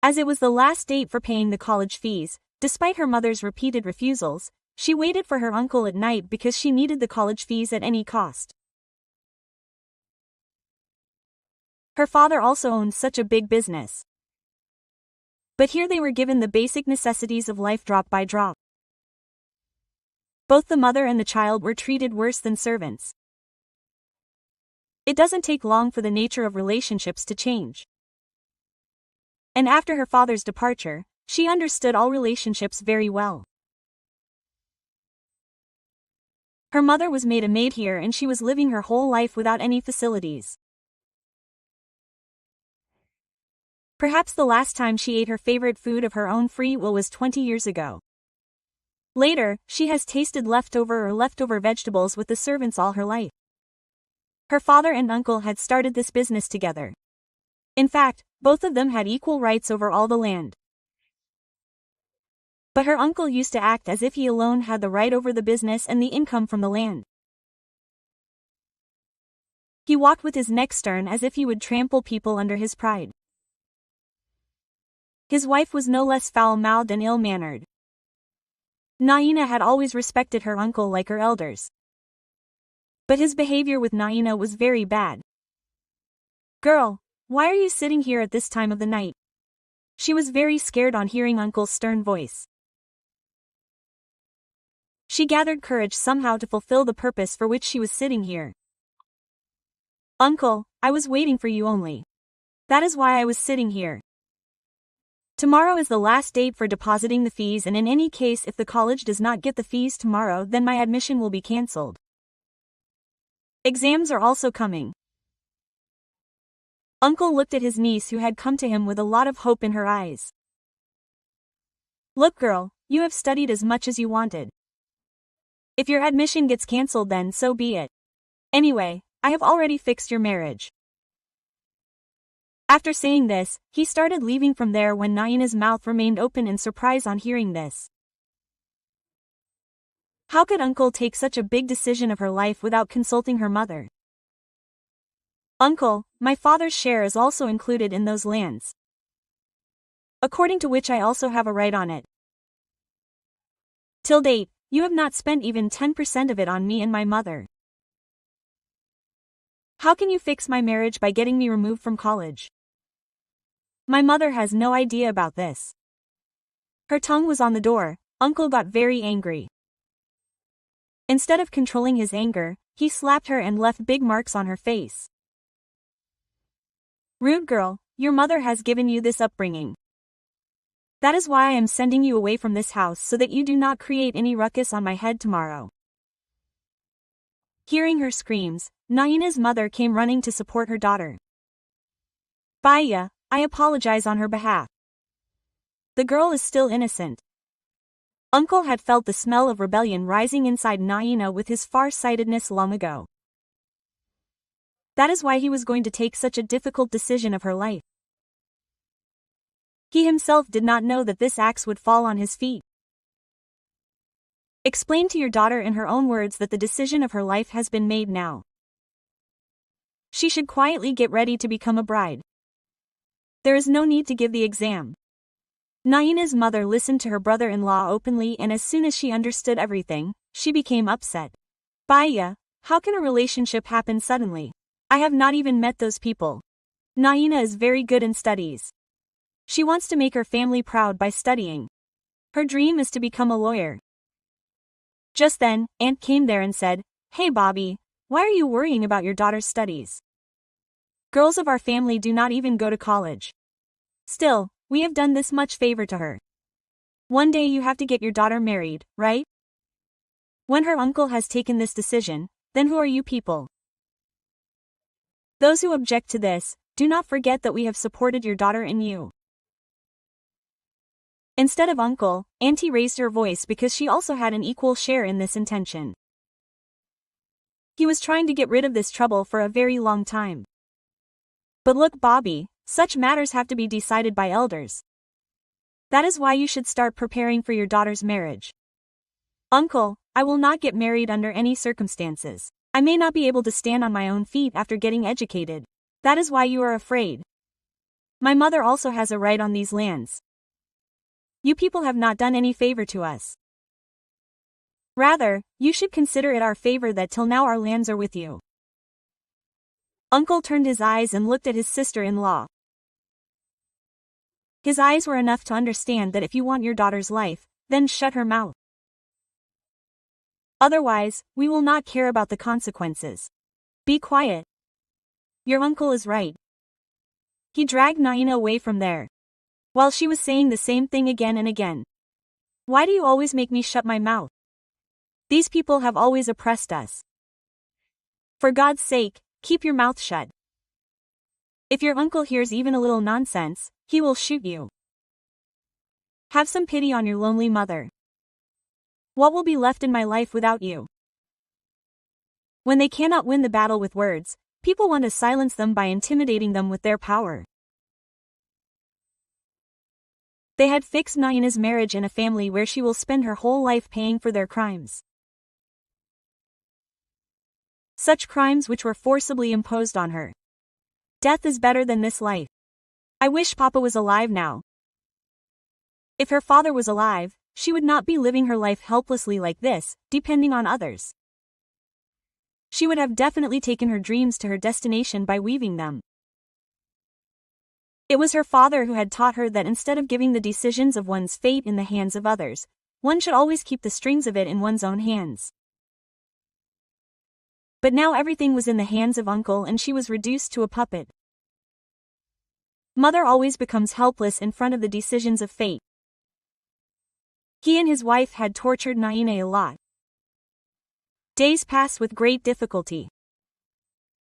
As it was the last date for paying the college fees, despite her mother's repeated refusals, she waited for her uncle at night because she needed the college fees at any cost. Her father also owned such a big business. But here they were given the basic necessities of life drop by drop. Both the mother and the child were treated worse than servants. It doesn't take long for the nature of relationships to change. And after her father's departure, she understood all relationships very well. Her mother was made a maid here and she was living her whole life without any facilities. Perhaps the last time she ate her favorite food of her own free will was 20 years ago. Later, she has tasted leftover vegetables with the servants all her life. Her father and uncle had started this business together. In fact, both of them had equal rights over all the land. But her uncle used to act as if he alone had the right over the business and the income from the land. He walked with his neck stern as if he would trample people under his pride. His wife was no less foul-mouthed and ill-mannered. Naina had always respected her uncle like her elders. But his behavior with Naina was very bad. "Girl, why are you sitting here at this time of the night?" She was very scared on hearing Uncle's stern voice. She gathered courage somehow to fulfill the purpose for which she was sitting here. "Uncle, I was waiting for you only. That is why I was sitting here. Tomorrow is the last date for depositing the fees, and in any case if the college does not get the fees tomorrow then my admission will be cancelled. Exams are also coming." Uncle looked at his niece who had come to him with a lot of hope in her eyes. "Look girl, you have studied as much as you wanted. If your admission gets cancelled then so be it. Anyway, I have already fixed your marriage." After saying this, he started leaving from there when Naina's mouth remained open in surprise on hearing this. How could Uncle take such a big decision of her life without consulting her mother? "Uncle, my father's share is also included in those lands. According to which I also have a right on it. Till date, you have not spent even 10% of it on me and my mother. How can you fix my marriage by getting me removed from college? My mother has no idea about this." Her tongue was on the door. Uncle got very angry. Instead of controlling his anger, he slapped her and left big marks on her face. "Rude girl, your mother has given you this upbringing. That is why I am sending you away from this house so that you do not create any ruckus on my head tomorrow." Hearing her screams, Naina's mother came running to support her daughter. "Baya, I apologize on her behalf. The girl is still innocent." Uncle had felt the smell of rebellion rising inside Naina with his far-sightedness long ago. That is why he was going to take such a difficult decision of her life. He himself did not know that this axe would fall on his feet. "Explain to your daughter in her own words that the decision of her life has been made now. She should quietly get ready to become a bride. There is no need to give the exam." Naina's mother listened to her brother-in-law openly, and as soon as she understood everything, she became upset. "Baya, how can a relationship happen suddenly? I have not even met those people. Naina is very good in studies. She wants to make her family proud by studying. Her dream is to become a lawyer." Just then, Aunt came there and said, "Hey Bobby, why are you worrying about your daughter's studies? Girls of our family do not even go to college. Still, we have done this much favor to her. One day you have to get your daughter married, right? When her uncle has taken this decision, then who are you people? Those who object to this, do not forget that we have supported your daughter in you." Instead of uncle, Auntie raised her voice because she also had an equal share in this intention. He was trying to get rid of this trouble for a very long time. "But look Bobby, such matters have to be decided by elders. That is why you should start preparing for your daughter's marriage." "Uncle, I will not get married under any circumstances. I may not be able to stand on my own feet after getting educated. That is why you are afraid." My mother also has a right on these lands. You people have not done any favor to us. Rather, you should consider it our favor that till now our lands are with you. Uncle turned his eyes and looked at his sister-in-law. His eyes were enough to understand that if you want your daughter's life, then shut her mouth. Otherwise, we will not care about the consequences. Be quiet. Your uncle is right. He dragged Naina away from there, while she was saying the same thing again and again. Why do you always make me shut my mouth? These people have always oppressed us. For God's sake, keep your mouth shut. If your uncle hears even a little nonsense, he will shoot you. Have some pity on your lonely mother. What will be left in my life without you? When they cannot win the battle with words, people want to silence them by intimidating them with their power. They had fixed Naina's marriage in a family where she will spend her whole life paying for their crimes. Such crimes which were forcibly imposed on her. Death is better than this life. I wish Papa was alive now. If her father was alive, she would not be living her life helplessly like this, depending on others. She would have definitely taken her dreams to her destination by weaving them. It was her father who had taught her that instead of giving the decisions of one's fate in the hands of others, one should always keep the strings of it in one's own hands. But now everything was in the hands of Uncle and she was reduced to a puppet. Mother always becomes helpless in front of the decisions of fate. He and his wife had tortured Naina a lot. Days passed with great difficulty.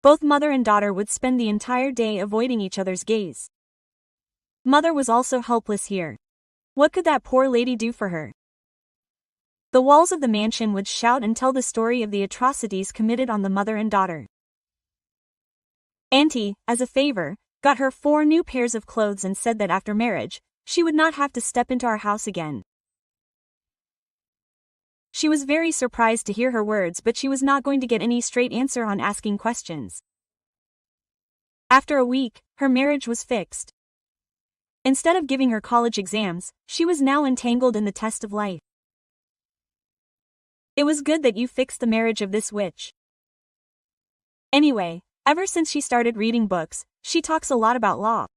Both mother and daughter would spend the entire day avoiding each other's gaze. Mother was also helpless here. What could that poor lady do for her? The walls of the mansion would shout and tell the story of the atrocities committed on the mother and daughter. Auntie, as a favor, got her 4 new pairs of clothes and said that after marriage, she would not have to step into our house again. She was very surprised to hear her words, but she was not going to get any straight answer on asking questions. After a week, her marriage was fixed. Instead of giving her college exams, she was now entangled in the test of life. It was good that you fixed the marriage of this witch. Anyway, ever since she started reading books, she talks a lot about law.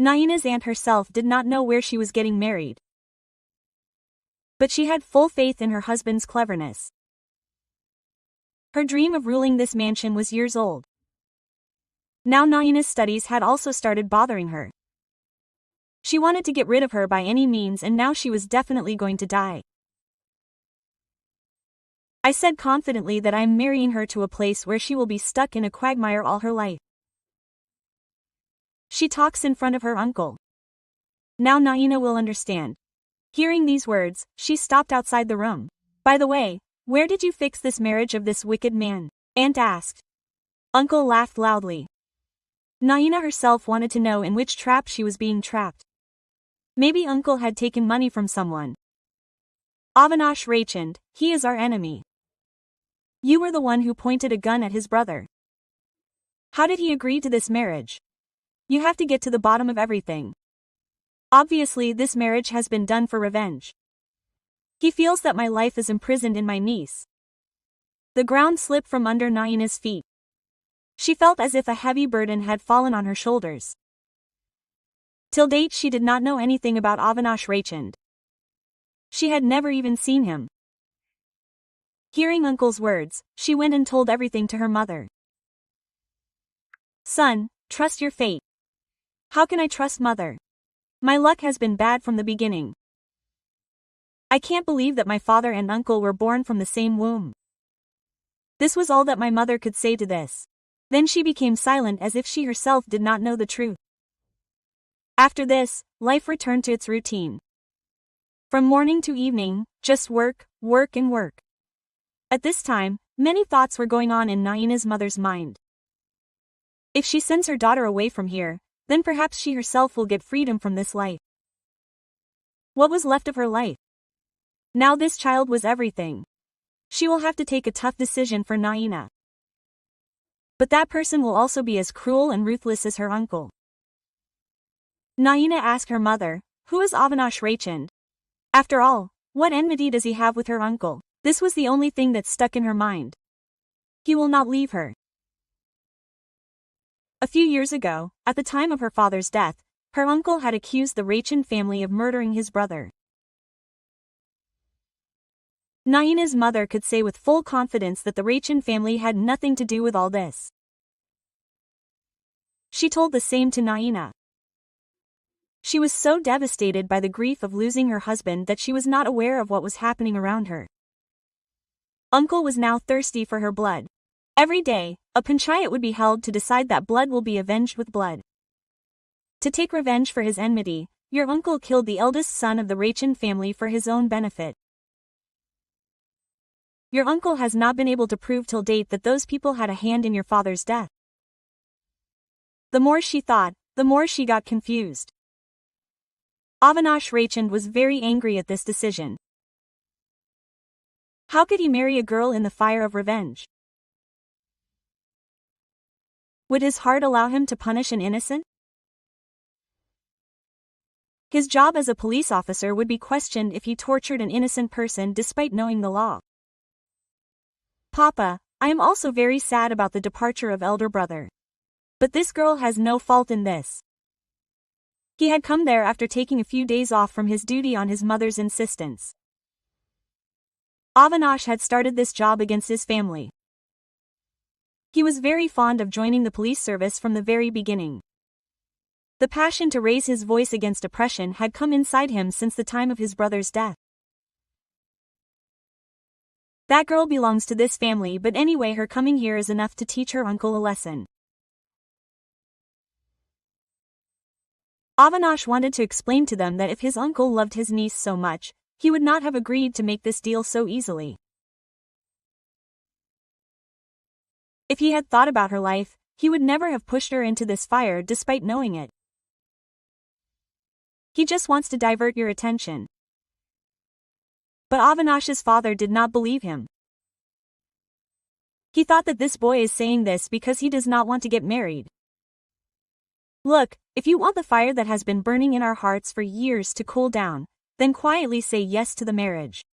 Naina's aunt herself did not know where she was getting married. But she had full faith in her husband's cleverness. Her dream of ruling this mansion was years old. Now Naina's studies had also started bothering her. She wanted to get rid of her by any means, and now she was definitely going to die. I said confidently that I am marrying her to a place where she will be stuck in a quagmire all her life. She talks in front of her uncle. Now Naina will understand. Hearing these words, she stopped outside the room. By the way, where did you fix this marriage of this wicked man? Aunt asked. Uncle laughed loudly. Naina herself wanted to know in which trap she was being trapped. Maybe Uncle had taken money from someone. Avinash Rachand, he is our enemy. You were the one who pointed a gun at his brother. How did he agree to this marriage? You have to get to the bottom of everything. Obviously, this marriage has been done for revenge. He feels that my life is imprisoned in my niece. The ground slipped from under Naina's feet. She felt as if a heavy burden had fallen on her shoulders. Till date she did not know anything about Avinash Rachand. She had never even seen him. Hearing Uncle's words, she went and told everything to her mother. Son, trust your fate. How can I trust Mother? My luck has been bad from the beginning. I can't believe that my father and uncle were born from the same womb. This was all that my mother could say to this. Then she became silent as if she herself did not know the truth. After this, life returned to its routine. From morning to evening, just work, work and work. At this time, many thoughts were going on in Naina's mother's mind. If she sends her daughter away from here, then perhaps she herself will get freedom from this life. What was left of her life? Now this child was everything. She will have to take a tough decision for Naina. But that person will also be as cruel and ruthless as her uncle. Naina asked her mother, "Who is Avinash Raichand? After all, what enmity does he have with her uncle?" This was the only thing that stuck in her mind. He will not leave her. A few years ago, at the time of her father's death, her uncle had accused the Raichand family of murdering his brother. Naina's mother could say with full confidence that the Raichand family had nothing to do with all this. She told the same to Naina. She was so devastated by the grief of losing her husband that she was not aware of what was happening around her. Uncle was now thirsty for her blood. Every day, a panchayat would be held to decide that blood will be avenged with blood. To take revenge for his enmity, your uncle killed the eldest son of the Raichand family for his own benefit. Your uncle has not been able to prove till date that those people had a hand in your father's death. The more she thought, the more she got confused. Avinash Raichand was very angry at this decision. How could he marry a girl in the fire of revenge? Would his heart allow him to punish an innocent? His job as a police officer would be questioned if he tortured an innocent person despite knowing the law. Papa, I am also very sad about the departure of elder brother. But this girl has no fault in this. He had come there after taking a few days off from his duty on his mother's insistence. Avinash had started this job against his family. He was very fond of joining the police service from the very beginning. The passion to raise his voice against oppression had come inside him since the time of his brother's death. That girl belongs to this family, but anyway, her coming here is enough to teach her uncle a lesson. Avinash wanted to explain to them that if his uncle loved his niece so much, he would not have agreed to make this deal so easily. If he had thought about her life, he would never have pushed her into this fire despite knowing it. He just wants to divert your attention. But Avinash's father did not believe him. He thought that this boy is saying this because he does not want to get married. Look, if you want the fire that has been burning in our hearts for years to cool down, then quietly say yes to the marriage.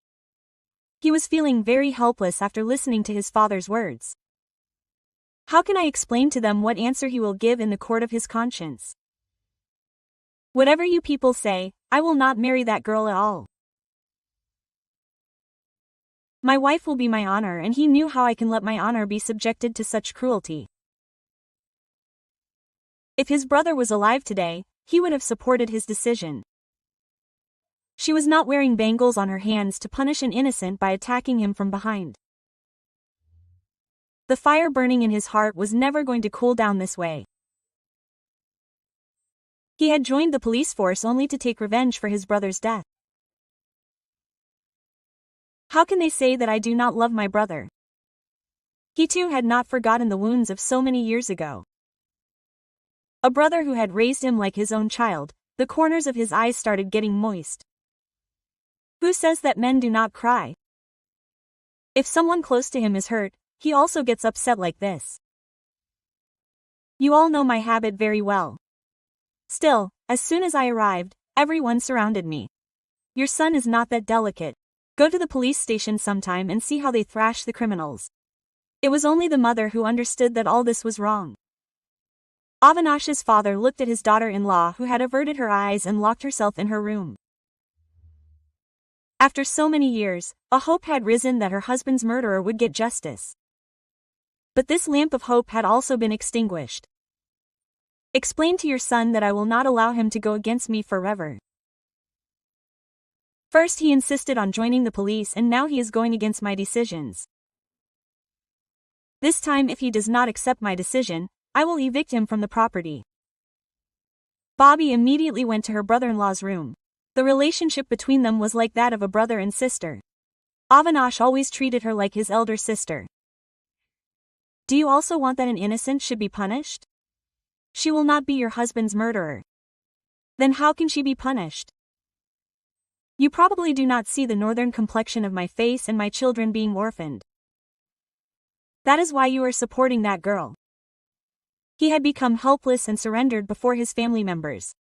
He was feeling very helpless after listening to his father's words. How can I explain to them what answer he will give in the court of his conscience? Whatever you people say, I will not marry that girl at all. My wife will be my honor, and he knew how I can let my honor be subjected to such cruelty. If his brother was alive today, he would have supported his decision. She was not wearing bangles on her hands to punish an innocent by attacking him from behind. The fire burning in his heart was never going to cool down this way. He had joined the police force only to take revenge for his brother's death. How can they say that I do not love my brother? He too had not forgotten the wounds of so many years ago. A brother who had raised him like his own child, the corners of his eyes started getting moist. Who says that men do not cry? If someone close to him is hurt, he also gets upset like this. You all know my habit very well. Still, as soon as I arrived, everyone surrounded me. Your son is not that delicate. Go to the police station sometime and see how they thrash the criminals. It was only the mother who understood that all this was wrong. Avinash's father looked at his daughter-in-law, who had averted her eyes and locked herself in her room. After so many years, a hope had risen that her husband's murderer would get justice. But this lamp of hope had also been extinguished. Explain to your son that I will not allow him to go against me forever. First he insisted on joining the police, and now he is going against my decisions. This time, if he does not accept my decision, I will evict him from the property. Bobby immediately went to her brother-in-law's room. The relationship between them was like that of a brother and sister. Avinash always treated her like his elder sister. Do you also want that an innocent should be punished? She will not be your husband's murderer. Then how can she be punished? You probably do not see the northern complexion of my face and my children being orphaned. That is why you are supporting that girl. He had become helpless and surrendered before his family members.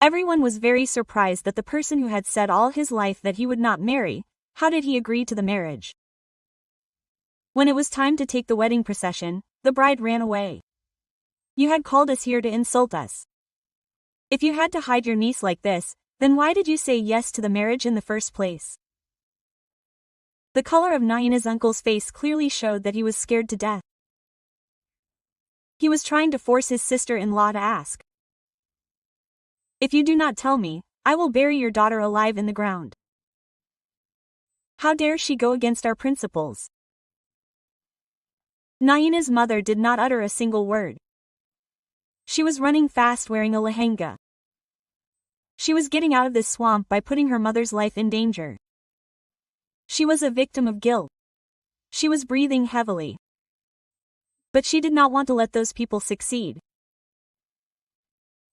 Everyone was very surprised that the person who had said all his life that he would not marry, how did he agree to the marriage? When it was time to take the wedding procession, the bride ran away. You had called us here to insult us. If you had to hide your niece like this, then why did you say yes to the marriage in the first place? The color of Naina's uncle's face clearly showed that he was scared to death. He was trying to force his sister-in-law to ask. If you do not tell me, I will bury your daughter alive in the ground. How dare she go against our principles? Naina's mother did not utter a single word. She was running fast wearing a lehenga. She was getting out of this swamp by putting her mother's life in danger. She was a victim of guilt. She was breathing heavily. But she did not want to let those people succeed.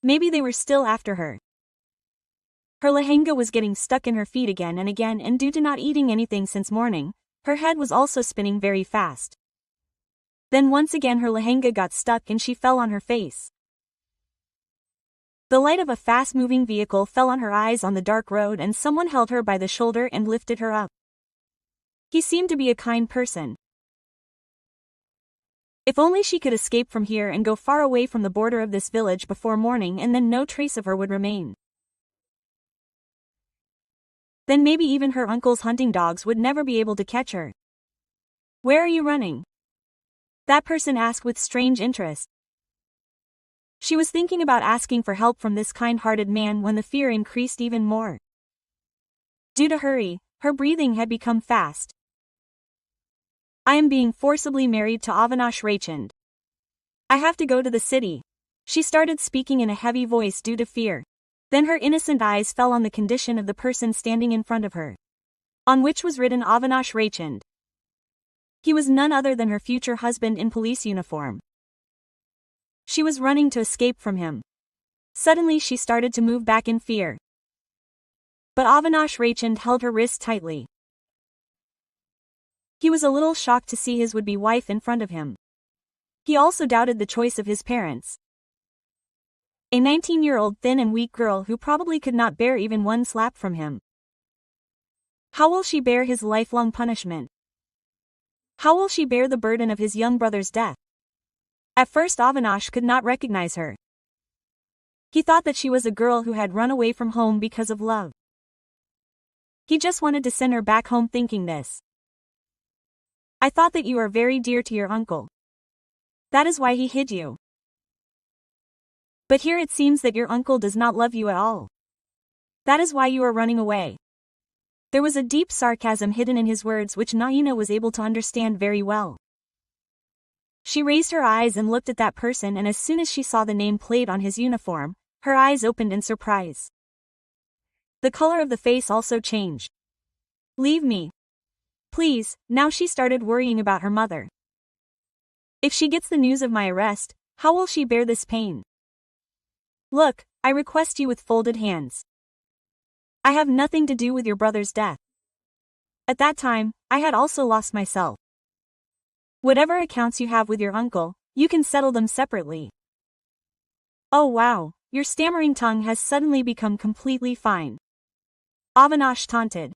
Maybe they were still after her. Her lehenga was getting stuck in her feet again and due to not eating anything since morning, her head was also spinning very fast. Then once again her lehenga got stuck and she fell on her face. The light of a fast-moving vehicle fell on her eyes on the dark road and someone held her by the shoulder and lifted her up. He seemed to be a kind person. If only she could escape from here and go far away from the border of this village before morning, and then no trace of her would remain. Then maybe even her uncle's hunting dogs would never be able to catch her. Where are you running? That person asked with strange interest. She was thinking about asking for help from this kind-hearted man when the fear increased even more. Due to hurry, her breathing had become fast. I am being forcibly married to Avinash Raichand. I have to go to the city. She started speaking in a heavy voice due to fear. Then her innocent eyes fell on the condition of the person standing in front of her, on which was written Avinash Raichand. He was none other than her future husband in police uniform. She was running to escape from him. Suddenly she started to move back in fear. But Avinash Raichand held her wrist tightly. He was a little shocked to see his would-be wife in front of him. He also doubted the choice of his parents. A 19-year-old thin and weak girl who probably could not bear even one slap from him. How will she bear his lifelong punishment? How will she bear the burden of his young brother's death? At first Avinash could not recognize her. He thought that she was a girl who had run away from home because of love. He just wanted to send her back home thinking this. I thought that you are very dear to your uncle. That is why he hid you. But here it seems that your uncle does not love you at all. That is why you are running away. There was a deep sarcasm hidden in his words which Naina was able to understand very well. She raised her eyes and looked at that person, and as soon as she saw the name plate on his uniform, her eyes opened in surprise. The color of the face also changed. Leave me. Please. Now she started worrying about her mother. If she gets the news of my arrest, how will she bear this pain? Look, I request you with folded hands. I have nothing to do with your brother's death. At that time, I had also lost myself. Whatever accounts you have with your uncle, you can settle them separately. Oh wow, your stammering tongue has suddenly become completely fine. Avinash taunted.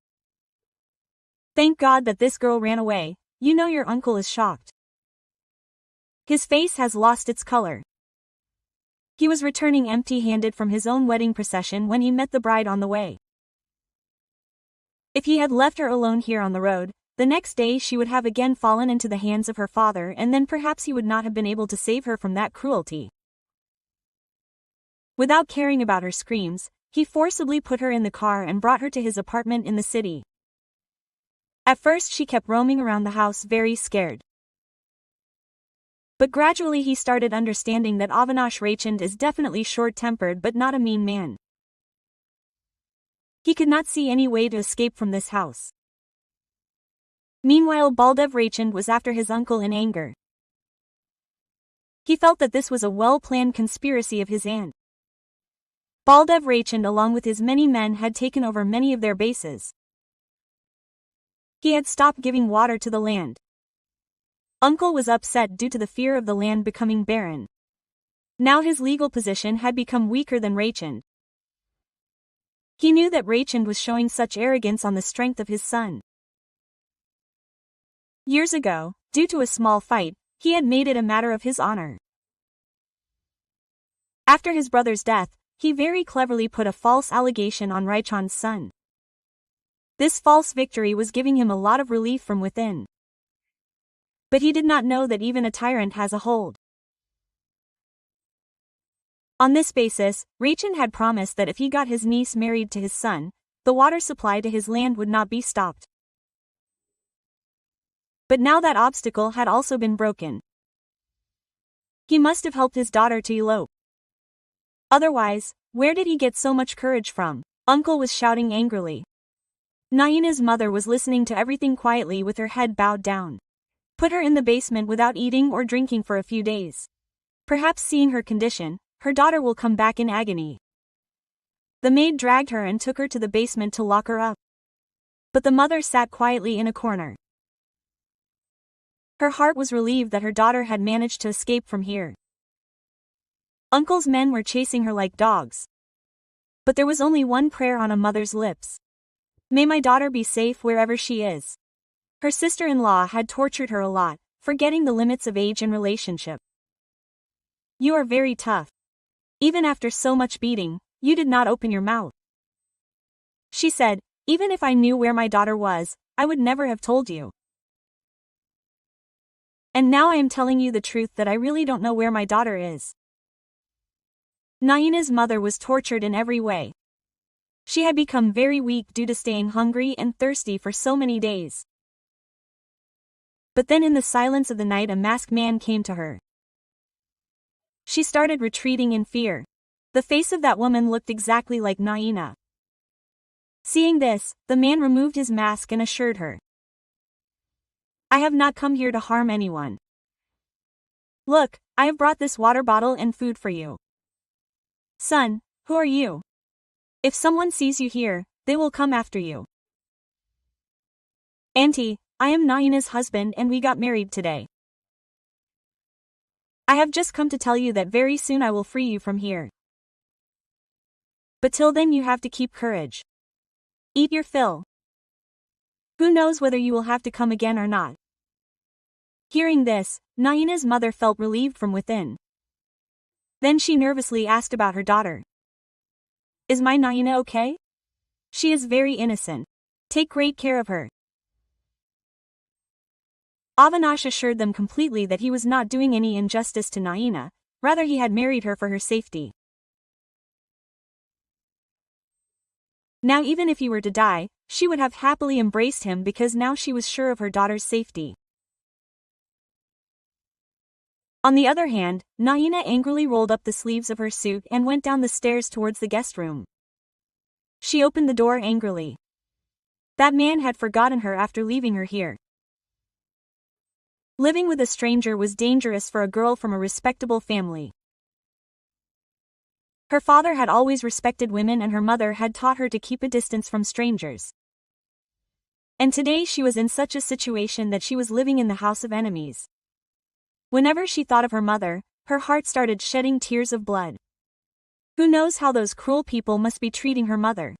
Thank God that this girl ran away. You know your uncle is shocked. His face has lost its color. He was returning empty-handed from his own wedding procession when he met the bride on the way. If he had left her alone here on the road, the next day she would have again fallen into the hands of her father, and then perhaps he would not have been able to save her from that cruelty. Without caring about her screams, he forcibly put her in the car and brought her to his apartment in the city. At first she kept roaming around the house very scared. But gradually he started understanding that Avinash Raichand is definitely short-tempered but not a mean man. He could not see any way to escape from this house. Meanwhile Baldev Raichand was after his uncle in anger. He felt that this was a well-planned conspiracy of his aunt. Baldev Raichand along with his many men had taken over many of their bases. He had stopped giving water to the land. Uncle was upset due to the fear of the land becoming barren. Now his legal position had become weaker than Raichand. He knew that Rachand was showing such arrogance on the strength of his son. Years ago, due to a small fight, he had made it a matter of his honor. After his brother's death, he very cleverly put a false allegation on Raichand's son. This false victory was giving him a lot of relief from within. But he did not know that even a tyrant has a hold. On this basis, Rachand had promised that if he got his niece married to his son, the water supply to his land would not be stopped. But now that obstacle had also been broken. He must have helped his daughter to elope. Otherwise, where did he get so much courage from? Uncle was shouting angrily. Naina's mother was listening to everything quietly with her head bowed down. Put her in the basement without eating or drinking for a few days. Perhaps seeing her condition, her daughter will come back in agony. The maid dragged her and took her to the basement to lock her up. But the mother sat quietly in a corner. Her heart was relieved that her daughter had managed to escape from here. Uncle's men were chasing her like dogs. But there was only one prayer on a mother's lips. May my daughter be safe wherever she is. Her sister-in-law had tortured her a lot, forgetting the limits of age and relationship. You are very tough. Even after so much beating, you did not open your mouth. She said, even if I knew where my daughter was, I would never have told you. And now I am telling you the truth that I really don't know where my daughter is. Naina's mother was tortured in every way. She had become very weak due to staying hungry and thirsty for so many days. But then in the silence of the night a masked man came to her. She started retreating in fear. The face of that woman looked exactly like Naina. Seeing this, the man removed his mask and assured her. I have not come here to harm anyone. Look, I have brought this water bottle and food for you. Son, who are you? If someone sees you here, they will come after you. Auntie, I am Naina's husband and we got married today. I have just come to tell you that very soon I will free you from here. But till then you have to keep courage. Eat your fill. Who knows whether you will have to come again or not. Hearing this, Naina's mother felt relieved from within. Then she nervously asked about her daughter. Is my Naina okay? She is very innocent. Take great care of her. Avinash assured them completely that he was not doing any injustice to Naina, rather he had married her for her safety. Now even if he were to die, she would have happily embraced him because now she was sure of her daughter's safety. On the other hand, Naina angrily rolled up the sleeves of her suit and went down the stairs towards the guest room. She opened the door angrily. That man had forgotten her after leaving her here. Living with a stranger was dangerous for a girl from a respectable family. Her father had always respected women and her mother had taught her to keep a distance from strangers. And today she was in such a situation that she was living in the house of enemies. Whenever she thought of her mother, her heart started shedding tears of blood. Who knows how those cruel people must be treating her mother?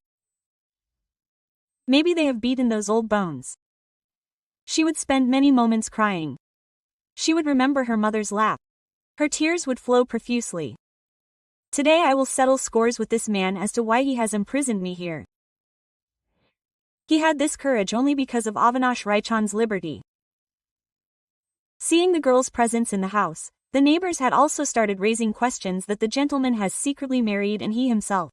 Maybe they have beaten those old bones. She would spend many moments crying. She would remember her mother's lap. Her tears would flow profusely. Today I will settle scores with this man as to why he has imprisoned me here. He had this courage only because of Avinash Raichand's liberty. Seeing the girl's presence in the house, the neighbors had also started raising questions that the gentleman has secretly married and he himself.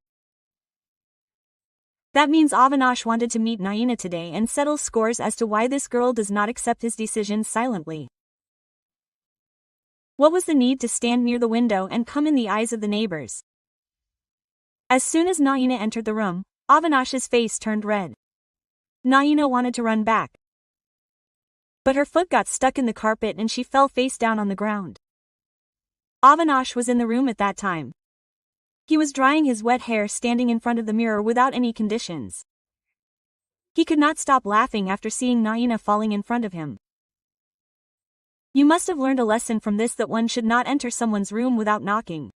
That means Avinash wanted to meet Naina today and settle scores as to why this girl does not accept his decisions silently. What was the need to stand near the window and come in the eyes of the neighbors? As soon as Naina entered the room, Avinash's face turned red. Naina wanted to run back. But her foot got stuck in the carpet and she fell face down on the ground. Avinash was in the room at that time. He was drying his wet hair standing in front of the mirror without any conditions. He could not stop laughing after seeing Naina falling in front of him. You must have learned a lesson from this that one should not enter someone's room without knocking.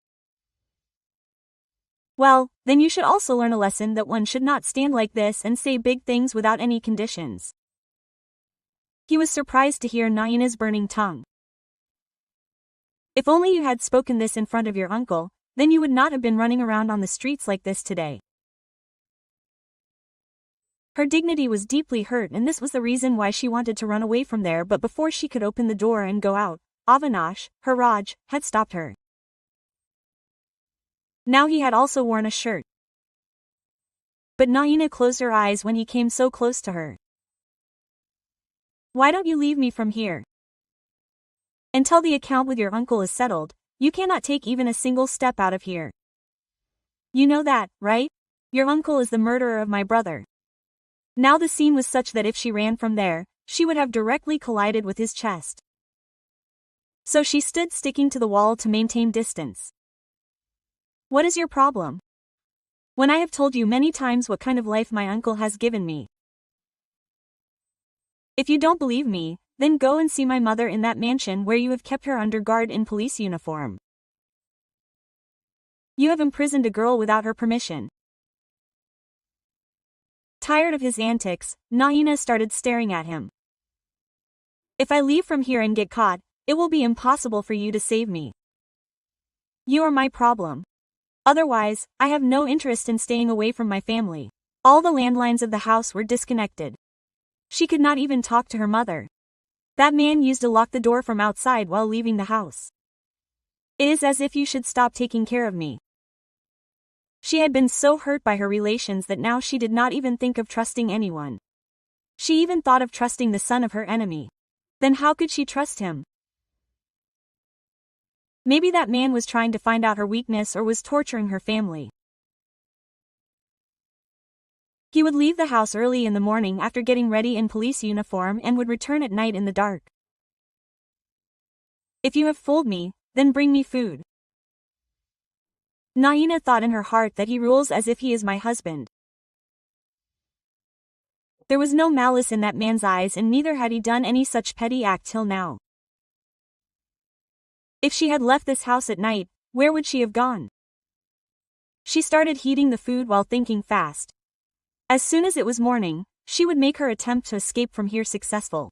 Well, then you should also learn a lesson that one should not stand like this and say big things without any conditions. He was surprised to hear Naina's burning tongue. If only you had spoken this in front of your uncle, then you would not have been running around on the streets like this today. Her dignity was deeply hurt, and this was the reason why she wanted to run away from there, but before she could open the door and go out, Avinash, her Raj, had stopped her. Now he had also worn a shirt. But Naina closed her eyes when he came so close to her. Why don't you leave me from here? Until the account with your uncle is settled, you cannot take even a single step out of here. You know that, right? Your uncle is the murderer of my brother. Now the scene was such that if she ran from there, she would have directly collided with his chest. So she stood sticking to the wall to maintain distance. What is your problem? When I have told you many times what kind of life my uncle has given me. If you don't believe me, then go and see my mother in that mansion where you have kept her under guard in police uniform. You have imprisoned a girl without her permission. Tired of his antics, Naina started staring at him. If I leave from here and get caught, it will be impossible for you to save me. You are my problem. Otherwise, I have no interest in staying away from my family. All the landlines of the house were disconnected. She could not even talk to her mother. That man used to lock the door from outside while leaving the house. It is as if you should stop taking care of me. She had been so hurt by her relations that now she did not even think of trusting anyone. She even thought of trusting the son of her enemy. Then how could she trust him? Maybe that man was trying to find out her weakness or was torturing her family. He would leave the house early in the morning after getting ready in police uniform and would return at night in the dark. If you have fooled me, then bring me food. Naina thought in her heart that he rules as if he is my husband. There was no malice in that man's eyes, and neither had he done any such petty act till now. If she had left this house at night, where would she have gone? She started heating the food while thinking fast. As soon as it was morning, she would make her attempt to escape from here successful.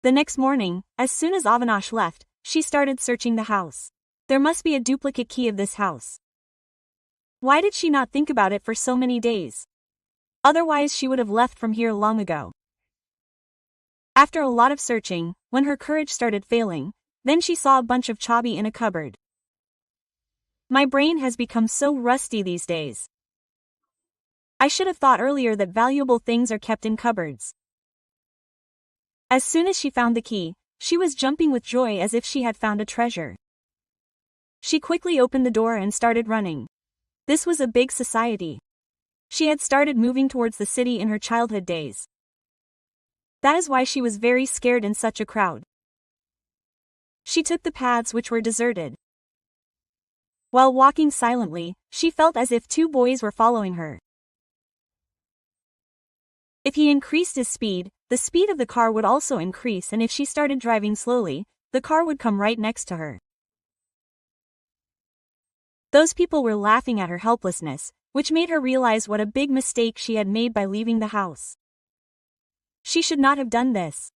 The next morning, as soon as Avinash left, she started searching the house. There must be a duplicate key of this house. Why did she not think about it for so many days? Otherwise she would have left from here long ago. After a lot of searching, when her courage started failing, then she saw a bunch of chabi in a cupboard. My brain has become so rusty these days. I should have thought earlier that valuable things are kept in cupboards. As soon as she found the key, she was jumping with joy as if she had found a treasure. She quickly opened the door and started running. This was a big society. She had started moving towards the city in her childhood days. That is why she was very scared in such a crowd. She took the paths which were deserted. While walking silently, she felt as if two boys were following her. If he increased his speed, the speed of the car would also increase, and if she started driving slowly, the car would come right next to her. Those people were laughing at her helplessness, which made her realize what a big mistake she had made by leaving the house. She should not have done this.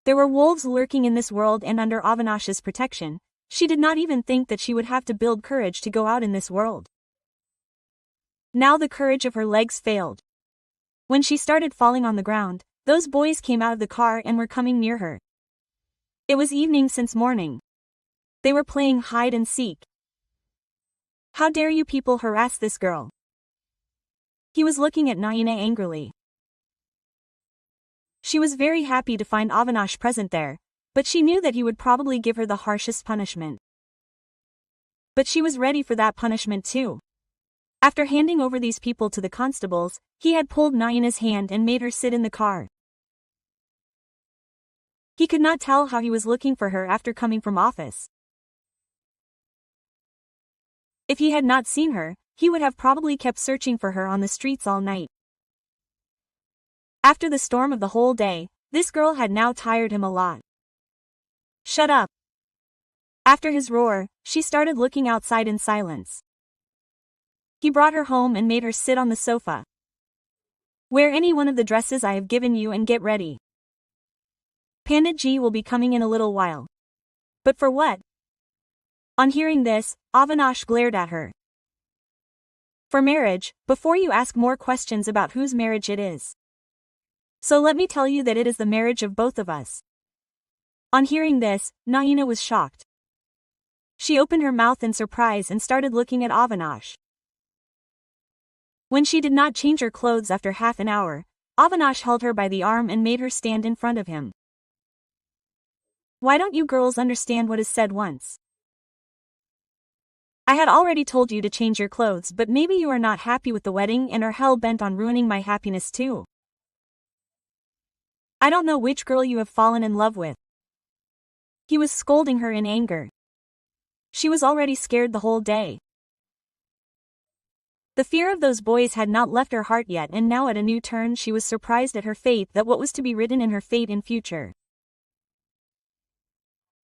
There were wolves lurking in this world, and under Avinash's protection, she did not even think that she would have to build courage to go out in this world. Now the courage of her legs failed. When she started falling on the ground, those boys came out of the car and were coming near her. It was evening since morning. They were playing hide and seek. How dare you people harass this girl? He was looking at Naina angrily. She was very happy to find Avinash present there, but she knew that he would probably give her the harshest punishment. But she was ready for that punishment too. After handing over these people to the constables, he had pulled Naina's hand and made her sit in the car. He could not tell how he was looking for her after coming from office. If he had not seen her, he would have probably kept searching for her on the streets all night. After the storm of the whole day, this girl had now tired him a lot. Shut up. After his roar, she started looking outside in silence. He brought her home and made her sit on the sofa. Wear any one of the dresses I have given you and get ready. Pandit Ji will be coming in a little while. But for what? On hearing this, Avinash glared at her. For marriage, before you ask more questions about whose marriage it is. So let me tell you that it is the marriage of both of us. On hearing this, Naina was shocked. She opened her mouth in surprise and started looking at Avinash. When she did not change her clothes after half an hour, Avinash held her by the arm and made her stand in front of him. Why don't you girls understand what is said once? I had already told you to change your clothes, but maybe you are not happy with the wedding and are hell-bent on ruining my happiness too. I don't know which girl you have fallen in love with. He was scolding her in anger. She was already scared the whole day. The fear of those boys had not left her heart yet, and now at a new turn she was surprised at her fate, that what was to be written in her fate in future.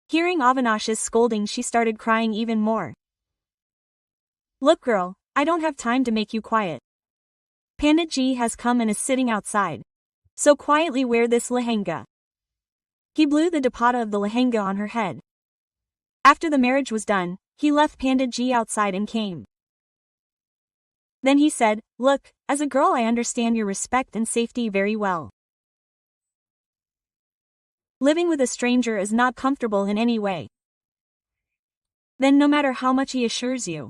Hearing Avinash's scolding, she started crying even more. Look girl, I don't have time to make you quiet. Pandit Ji has come and is sitting outside. So quietly wear this lehenga. He blew the dupatta of the lehenga on her head. After the marriage was done, he left Pandit Ji outside and came. Then he said, look, as a girl I understand your respect and safety very well. Living with a stranger is not comfortable in any way. Then no matter how much he assures you.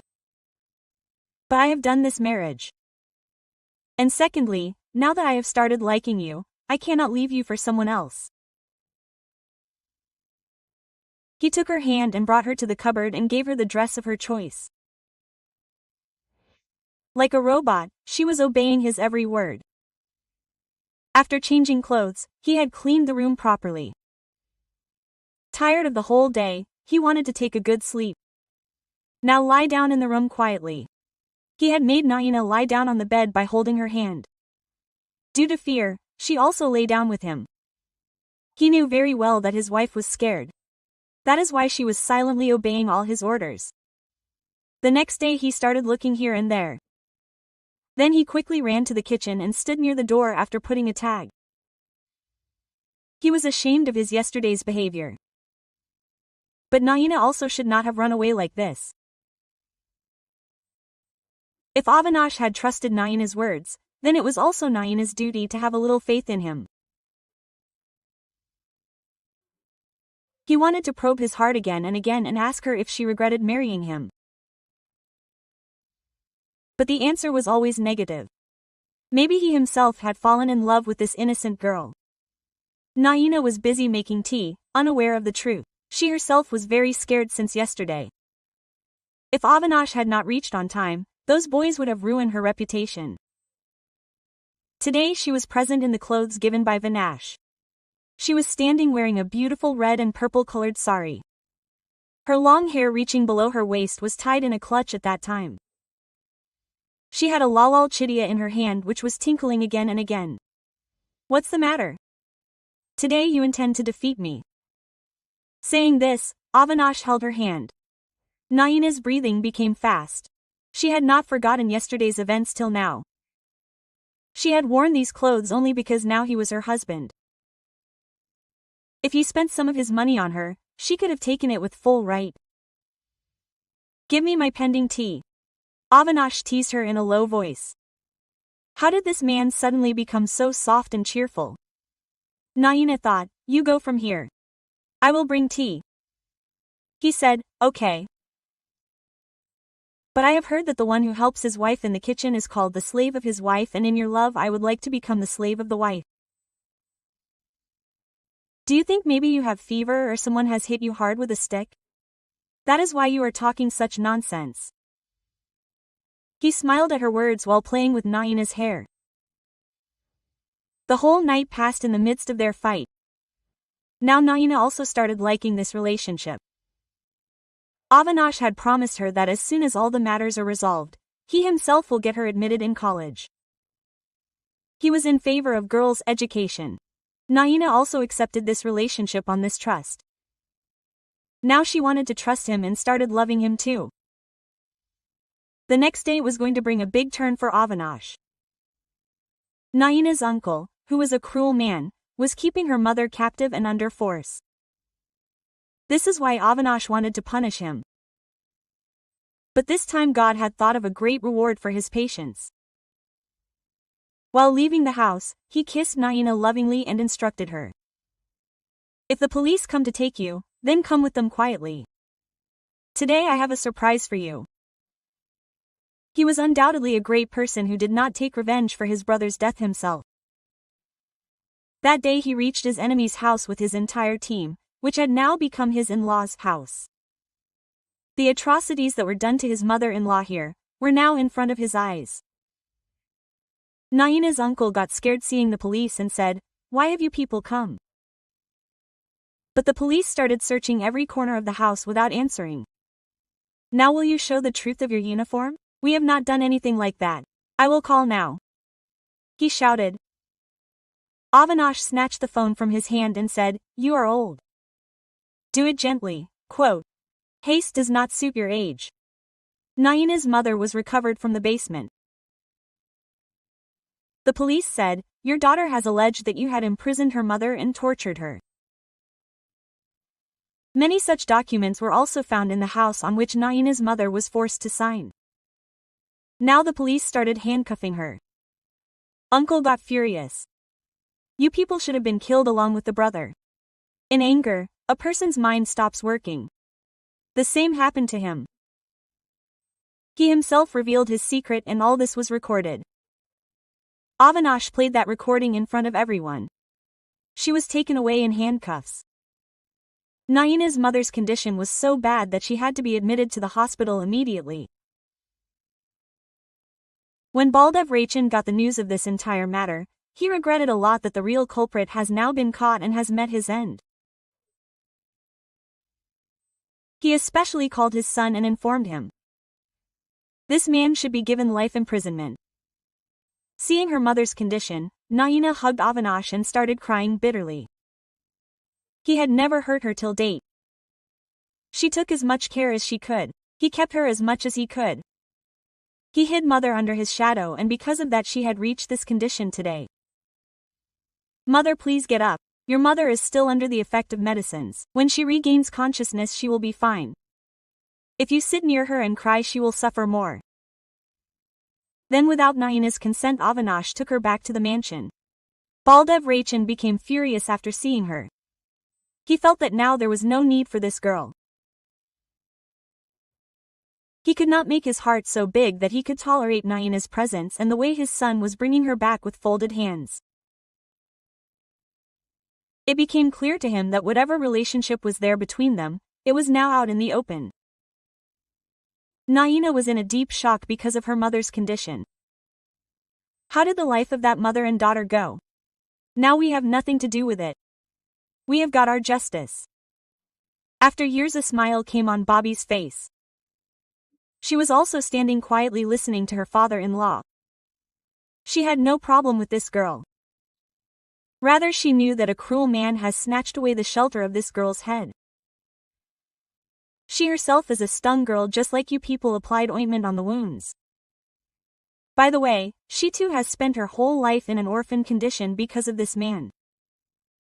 But I have done this marriage. And secondly, now that I have started liking you, I cannot leave you for someone else. He took her hand and brought her to the cupboard and gave her the dress of her choice. Like a robot, she was obeying his every word. After changing clothes, he had cleaned the room properly. Tired of the whole day, he wanted to take a good sleep. Now lie down in the room quietly. He had made Naina lie down on the bed by holding her hand. Due to fear, she also lay down with him. He knew very well that his wife was scared. That is why she was silently obeying all his orders. The next day he started looking here and there. Then he quickly ran to the kitchen and stood near the door after putting a tag. He was ashamed of his yesterday's behavior. But Naina also should not have run away like this. If Avinash had trusted Naina's words, then it was also Naina's duty to have a little faith in him. He wanted to probe his heart again and ask her if she regretted marrying him. But the answer was always negative. Maybe he himself had fallen in love with this innocent girl. Naina was busy making tea, unaware of the truth. She herself was very scared since yesterday. If Avinash had not reached on time, those boys would have ruined her reputation. Today she was present in the clothes given by Vinash. She was standing wearing a beautiful red and purple-colored sari. Her long hair reaching below her waist was tied in a clutch at that time. She had a lalal chidiya in her hand which was tinkling again and again. What's the matter? Today you intend to defeat me. Saying this, Avinash held her hand. Naina's breathing became fast. She had not forgotten yesterday's events till now. She had worn these clothes only because now he was her husband. If he spent some of his money on her, she could have taken it with full right. Give me my pending tea. Avinash teased her in a low voice. How did this man suddenly become so soft and cheerful? Naina thought, you go from here. I will bring tea. He said, okay. But I have heard that the one who helps his wife in the kitchen is called the slave of his wife, and in your love I would like to become the slave of the wife. Do you think maybe you have fever or someone has hit you hard with a stick? That is why you are talking such nonsense. He smiled at her words while playing with Naina's hair. The whole night passed in the midst of their fight. Now Naina also started liking this relationship. Avinash had promised her that as soon as all the matters are resolved, he himself will get her admitted in college. He was in favor of girls' education. Naina also accepted this relationship on this trust. Now she wanted to trust him and started loving him too. The next day was going to bring a big turn for Avinash. Naina's uncle, who was a cruel man, was keeping her mother captive and under force. This is why Avinash wanted to punish him. But this time God had thought of a great reward for his patience. While leaving the house, he kissed Naina lovingly and instructed her. If the police come to take you, then come with them quietly. Today I have a surprise for you. He was undoubtedly a great person who did not take revenge for his brother's death himself. That day he reached his enemy's house with his entire team, which had now become his in-law's house. The atrocities that were done to his mother-in-law here were now in front of his eyes. Naina's uncle got scared seeing the police and said, "Why have you people come?" But the police started searching every corner of the house without answering. "Now will you show the truth of your uniform? We have not done anything like that. I will call now," he shouted. Avinash snatched the phone from his hand and said, "You are old. Do it gently, quote. Haste does not suit your age." Naina's mother was recovered from the basement. The police said, "Your daughter has alleged that you had imprisoned her mother and tortured her." Many such documents were also found in the house on which Naina's mother was forced to sign. Now the police started handcuffing her. Uncle got furious. "You people should have been killed along with the brother." In anger, a person's mind stops working. The same happened to him. He himself revealed his secret and all this was recorded. Avinash played that recording in front of everyone. She was taken away in handcuffs. Naina's mother's condition was so bad that she had to be admitted to the hospital immediately. When Baldev Rachin got the news of this entire matter, he regretted a lot that the real culprit has now been caught and has met his end. He especially called his son and informed him. This man should be given life imprisonment. Seeing her mother's condition, Naina hugged Avinash and started crying bitterly. He had never hurt her till date. She took as much care as she could. He kept her as much as he could. He hid mother under his shadow and because of that she had reached this condition today. "Mother, please get up. Your mother is still under the effect of medicines. When she regains consciousness she will be fine. If you sit near her and cry she will suffer more." Then without Naina's consent Avinash took her back to the mansion. Baldev Rachin became furious after seeing her. He felt that now there was no need for this girl. He could not make his heart so big that he could tolerate Naina's presence and the way his son was bringing her back with folded hands. It became clear to him that whatever relationship was there between them, it was now out in the open. Naina was in a deep shock because of her mother's condition. How did the life of that mother and daughter go? Now we have nothing to do with it. We have got our justice. After years a smile came on Bobby's face. She was also standing quietly listening to her father-in-law. She had no problem with this girl. Rather she knew that a cruel man has snatched away the shelter of this girl's head. She herself is a stung girl just like you people applied ointment on the wounds. By the way, she too has spent her whole life in an orphan condition because of this man.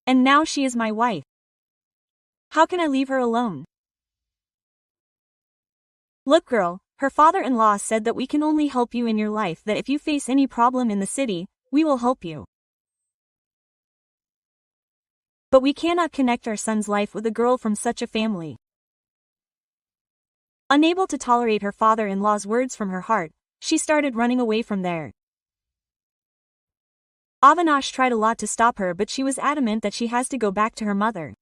And now she is my wife. How can I leave her alone? Look girl, her father-in-law said that we can only help you in your life, that if you face any problem in the city, we will help you. But we cannot connect our son's life with a girl from such a family. Unable to tolerate her father-in-law's words from her heart, she started running away from there. Avinash tried a lot to stop her but she was adamant that she has to go back to her mother.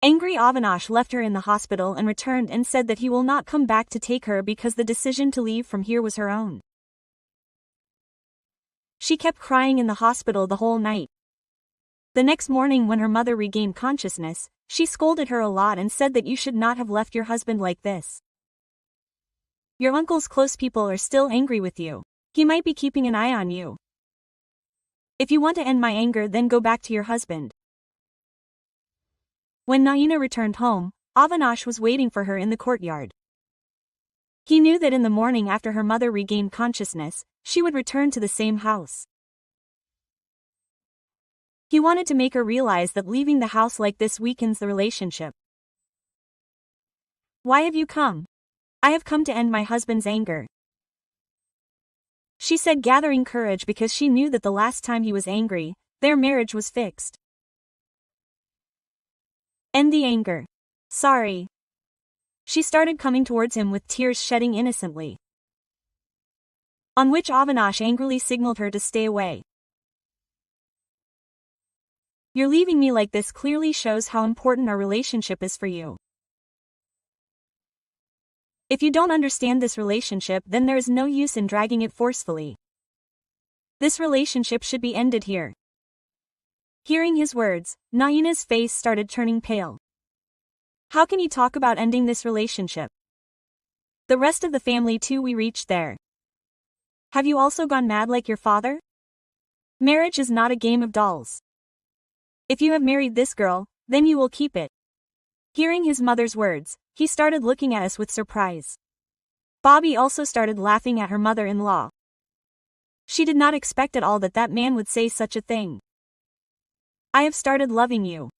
Angry Avinash left her in the hospital and returned and said that he will not come back to take her because the decision to leave from here was her own. She kept crying in the hospital the whole night. The next morning when her mother regained consciousness, she scolded her a lot and said that you should not have left your husband like this. Your uncle's close people are still angry with you. He might be keeping an eye on you. If you want to end my anger then go back to your husband. When Naina returned home, Avinash was waiting for her in the courtyard. He knew that in the morning after her mother regained consciousness, she would return to the same house. He wanted to make her realize that leaving the house like this weakens the relationship. "Why have you come?" "I have come to end my husband's anger," she said, gathering courage because she knew that the last time he was angry, their marriage was fixed. "End the anger." "Sorry." She started coming towards him with tears shedding innocently. On which Avinash angrily signaled her to stay away. "You're leaving me like this clearly shows how important our relationship is for you. If you don't understand this relationship, then there is no use in dragging it forcefully. This relationship should be ended here." Hearing his words, Naina's face started turning pale. "How can you talk about ending this relationship? The rest of the family too, we reached there. Have you also gone mad like your father? Marriage is not a game of dolls. If you have married this girl, then you will keep it." Hearing his mother's words, he started looking at us with surprise. Bobby also started laughing at her mother-in-law. She did not expect at all that that man would say such a thing. "I have started loving you.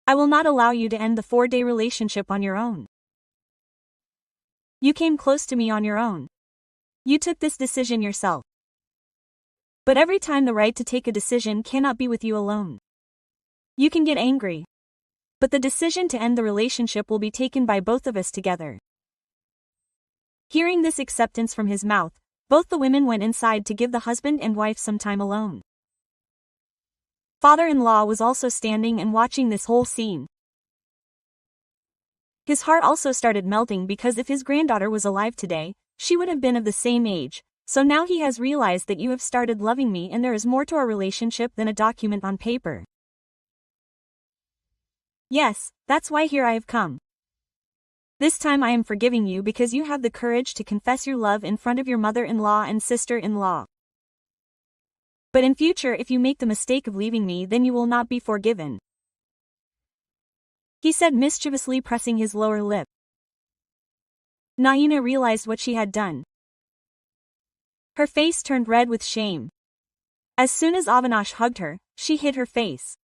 I will not allow you to end the 4-day relationship on your own. You came close to me on your own. You took this decision yourself. But every time the right to take a decision cannot be with you alone. You can get angry, but the decision to end the relationship will be taken by both of us together." Hearing this acceptance from his mouth, both the women went inside to give the husband and wife some time alone. Father-in-law was also standing and watching this whole scene. His heart also started melting because if his granddaughter was alive today, she would have been of the same age, so now he has realized that you have started loving me and there is more to our relationship than a document on paper. Yes, that's why here I have come. This time I am forgiving you because you have the courage to confess your love in front of your mother-in-law and sister-in-law. But in future if you make the mistake of leaving me, then you will not be forgiven," he said, mischievously pressing his lower lip. Naina realized what she had done. Her face turned red with shame. As soon as Avinash hugged her, she hid her face.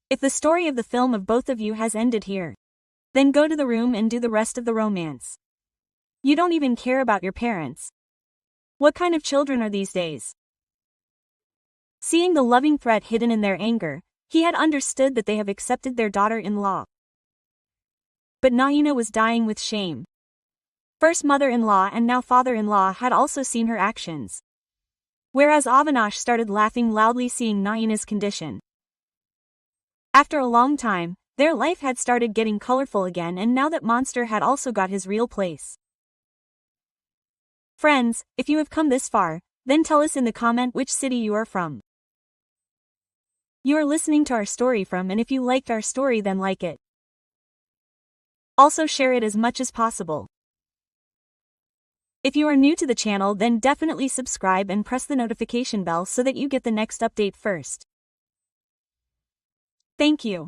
"If the story of the film of both of you has ended here, then go to the room and do the rest of the romance. You don't even care about your parents. What kind of children are these days?" Seeing the loving threat hidden in their anger, he had understood that they have accepted their daughter-in-law. But Naina was dying with shame. First mother-in-law and now father-in-law had also seen her actions. Whereas Avinash started laughing loudly seeing Naina's condition. After a long time, their life had started getting colorful again, and now that Monster had also got his real place. Friends, if you have come this far, then tell us in the comment which city you are from. You are listening to our story from, and if you liked our story then like it. Also share it as much as possible. If you are new to the channel then definitely subscribe and press the notification bell so that you get the next update first. Thank you.